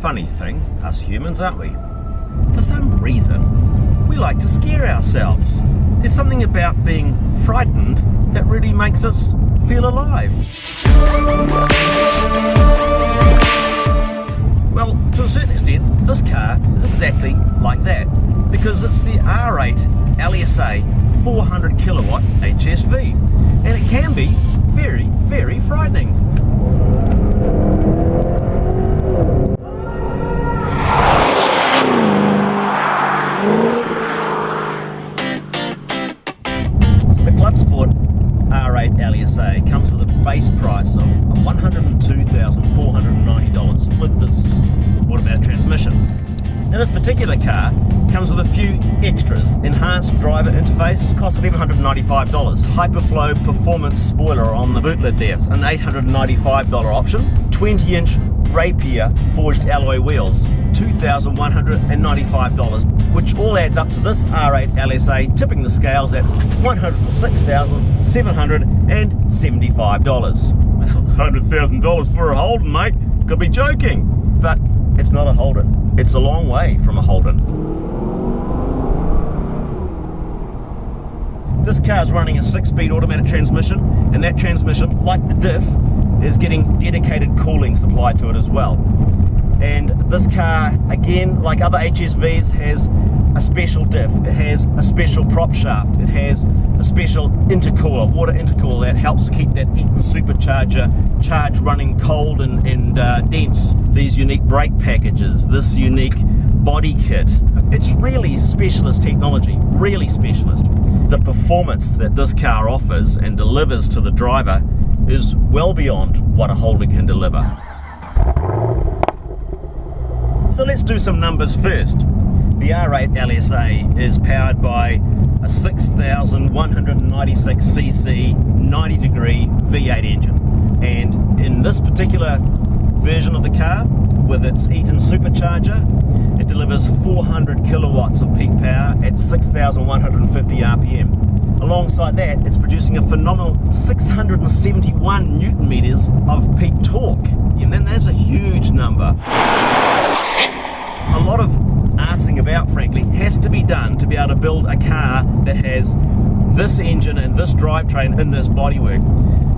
funny thing, us humans, aren't we? For some reason, we like to scare ourselves. There's something about being frightened that really makes us feel alive. Well, to a certain extent, this car is exactly like that, because it's the R8 LSA 400 kilowatt HSV, and it can be very, very frightening. The Clubsport R8 LSA comes with a base price of $102,490 with this automatic transmission. Now this particular car comes with a few extras. Enhanced driver interface costs $1,195. Hyperflow performance spoiler on the boot lid there, it's an $895 option. 20-inch Rapier forged alloy wheels, $2,195, which all adds up to this R8 LSA tipping the scales at $106,775. $100,000 for a Holden, mate. Could be joking, but it's not a Holden. It's a long way from a Holden. This car is running a 6-speed automatic transmission, and that transmission, like the diff, is getting dedicated cooling supplied to it as well. And this car, again, like other HSVs, has a special diff. It has a special prop shaft. It has a special intercooler, water intercooler, that helps keep that Eaton supercharger charge running cold and dense. These unique brake packages, this unique body kit. It's really specialist technology, really specialist. The performance that this car offers and delivers to the driver is well beyond what a Holden can deliver. So let's do some numbers first. The R8 LSA is powered by a 6,196cc 90-degree V8 engine. And in this particular version of the car, with its Eaton supercharger, it delivers 400 kilowatts of peak power at 6,150 RPM. Alongside that, it's producing a phenomenal 671 Newton meters of peak torque. And then that's a huge number. A lot of arsing about, frankly, has to be done to be able to build a car that has this engine and this drivetrain in this bodywork.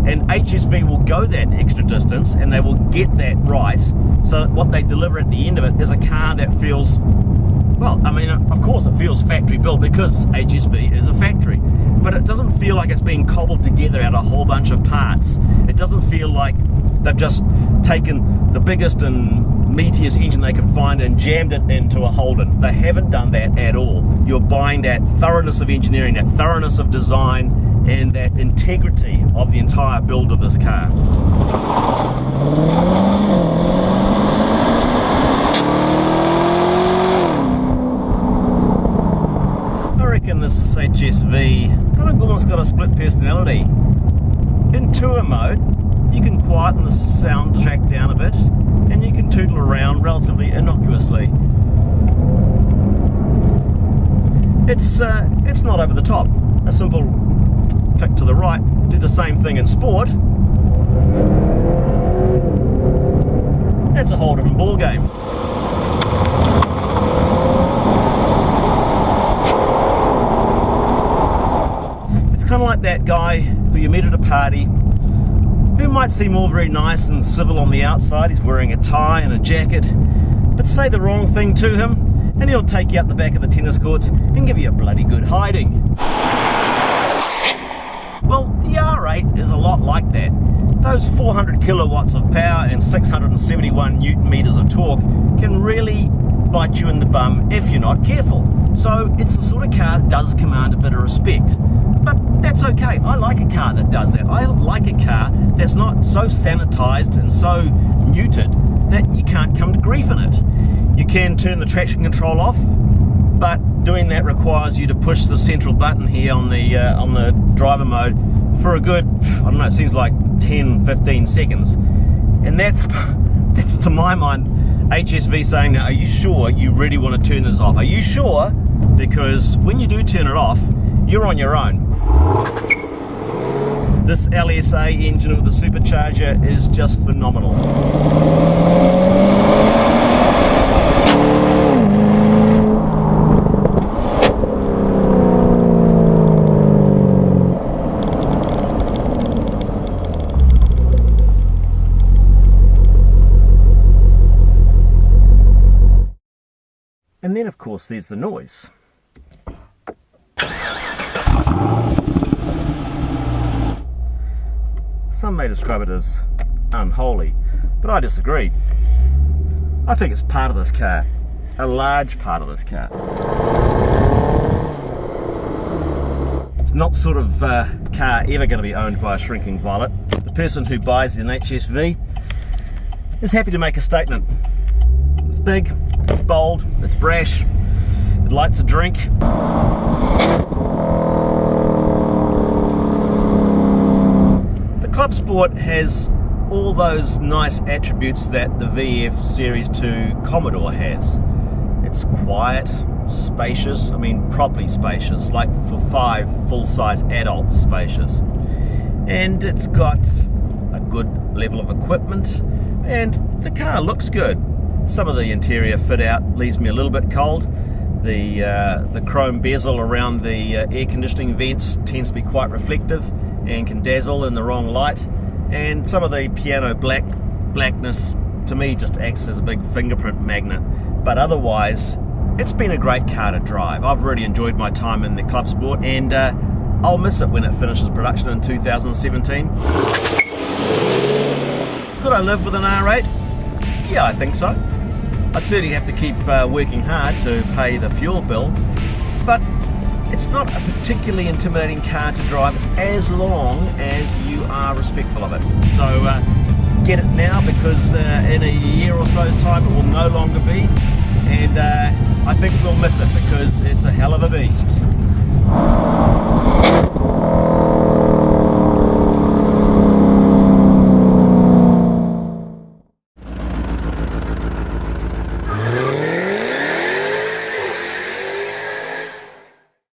And HSV will go that extra distance and they will get that right, so that what they deliver at the end of it is a car that feels, well, I mean, of course it feels factory built because HSV is a factory, but it doesn't feel like it's being cobbled together out of a whole bunch of parts. It doesn't feel like they've just taken the biggest and meatiest engine they can find and jammed it into a Holden. They haven't done that at all. You're buying that thoroughness of engineering, that thoroughness of design, and that integrity of the entire build of this car. I reckon this HSV kind of almost got a split personality. In tour mode, you can quieten the soundtrack down a bit and you can tootle around relatively innocuously. It's not over the top. A simple click to the right, do the same thing in sport. It's a whole different ball game. It's kind of like that guy who you meet at a party who might seem all very nice and civil on the outside. He's wearing a tie and a jacket, but say the wrong thing to him and he'll take you out the back of the tennis courts and give you a bloody good hiding. Well, the R8 is a lot like that. Those 400 kilowatts of power and 671 Newton meters of torque can really bite you in the bum if you're not careful. So it's the sort of car that does command a bit of respect. But that's okay. I like a car that does that. I like a car that's not so sanitized and so muted that you can't come to grief in it. You can turn the traction control off, but doing that requires you to push the central button here on the driver mode for a good, I don't know, it seems like 10-15 seconds. And that's to my mind HSV saying, now, are you sure you really want to turn this off? Are you sure? Because when you do turn it off, you're on your own. This LSA engine with the supercharger is just phenomenal. then of course there's the noise. Some may describe it as unholy, but I disagree. I think it's part of this car, a large part of this car. It's not sort of car ever going to be owned by a shrinking violet. The person who buys an HSV is happy to make a statement. It's big, it's bold, it's brash, it likes a drink. The Clubsport has all those nice attributes that the VF Series 2 Commodore has. It's quiet, spacious, properly spacious, like for 5 full-size adults spacious. And it's got a good level of equipment, and the car looks good. Some of the interior fit out leaves me a little bit cold. The chrome bezel around the air conditioning vents tends to be quite reflective and can dazzle in the wrong light. And some of the piano blackness to me just acts as a big fingerprint magnet. But otherwise, it's been a great car to drive. I've really enjoyed my time in the Clubsport, and I'll miss it when it finishes production in 2017. Could I live with an R8? Yeah, I think so. I'd certainly have to keep working hard to pay the fuel bill, but it's not a particularly intimidating car to drive as long as you are respectful of it. So get it now, because in a year or so's time it will no longer be, and I think we'll miss it because it's a hell of a beast.